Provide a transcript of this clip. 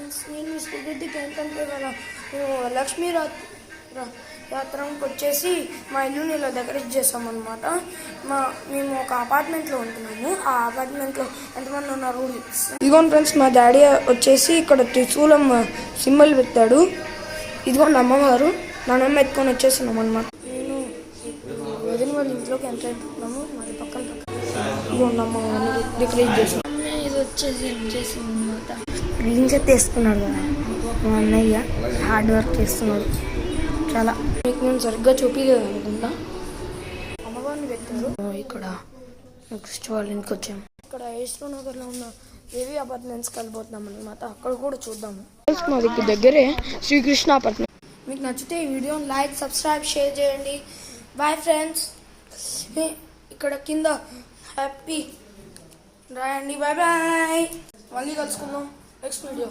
Friends, నేను శ్రీరెడ్డికి ఏంటంటే మేము లక్ష్మీ యాత్రకు వచ్చేసి మా ఇల్లుని ఇలా డెకరేట్ చేసామన్నమాట. మేము ఒక అపార్ట్మెంట్లో ఉంటున్నాము. ఆ అపార్ట్మెంట్లో ఎంతమంది ఉన్నారు ఇదిగోండి ఫ్రెండ్స్. మా డాడీ వచ్చేసి ఇక్కడ త్రిశూలం సింబల్ పెట్టాడు. ఇదిగోండి అమ్మవారు, నాన్నమ్మ ఎత్తుకొని వచ్చేస్తున్నాం అనమాట. నేను వదిన వాళ్ళ ఇంట్లోకి ఎంటర్ అయిపోతున్నాము. మరి పక్కన ఇదిగోండి అమ్మ డెకరేట్ చేసాం. ఇది వచ్చేసి అనమాట. గ్రీన్ షర్ట్ వేసుకున్నాడు కదా మా అన్నయ్య, హార్డ్ వర్క్ చేస్తున్నాడు చాలా. మీకు నేను సరిగ్గా చూపించలేదు అనుకుంటా. అమ్మవారిని పెట్టారు. ఇక్కడ నెక్స్ట్ వాళ్ళ ఇంటికి వచ్చాము. ఇక్కడ ఏస్ట్రో నగర్లో ఉన్న దేవి అపార్ట్మెంట్స్కి వెళ్ళిపోతున్నాం అనమాట. అక్కడ కూడా చూద్దాము. మా దగ్గరే శ్రీకృష్ణ అపార్ట్మెంట్. మీకు నచ్చితే ఈ వీడియోని లైక్, సబ్స్క్రైబ్, షేర్ చేయండి. Bye friends. ఇక్కడ కింద హ్యాపీ రాయండి. Bye bye. మళ్ళీ కలుసుకుందాం నెక్స్ట్ వీడియో.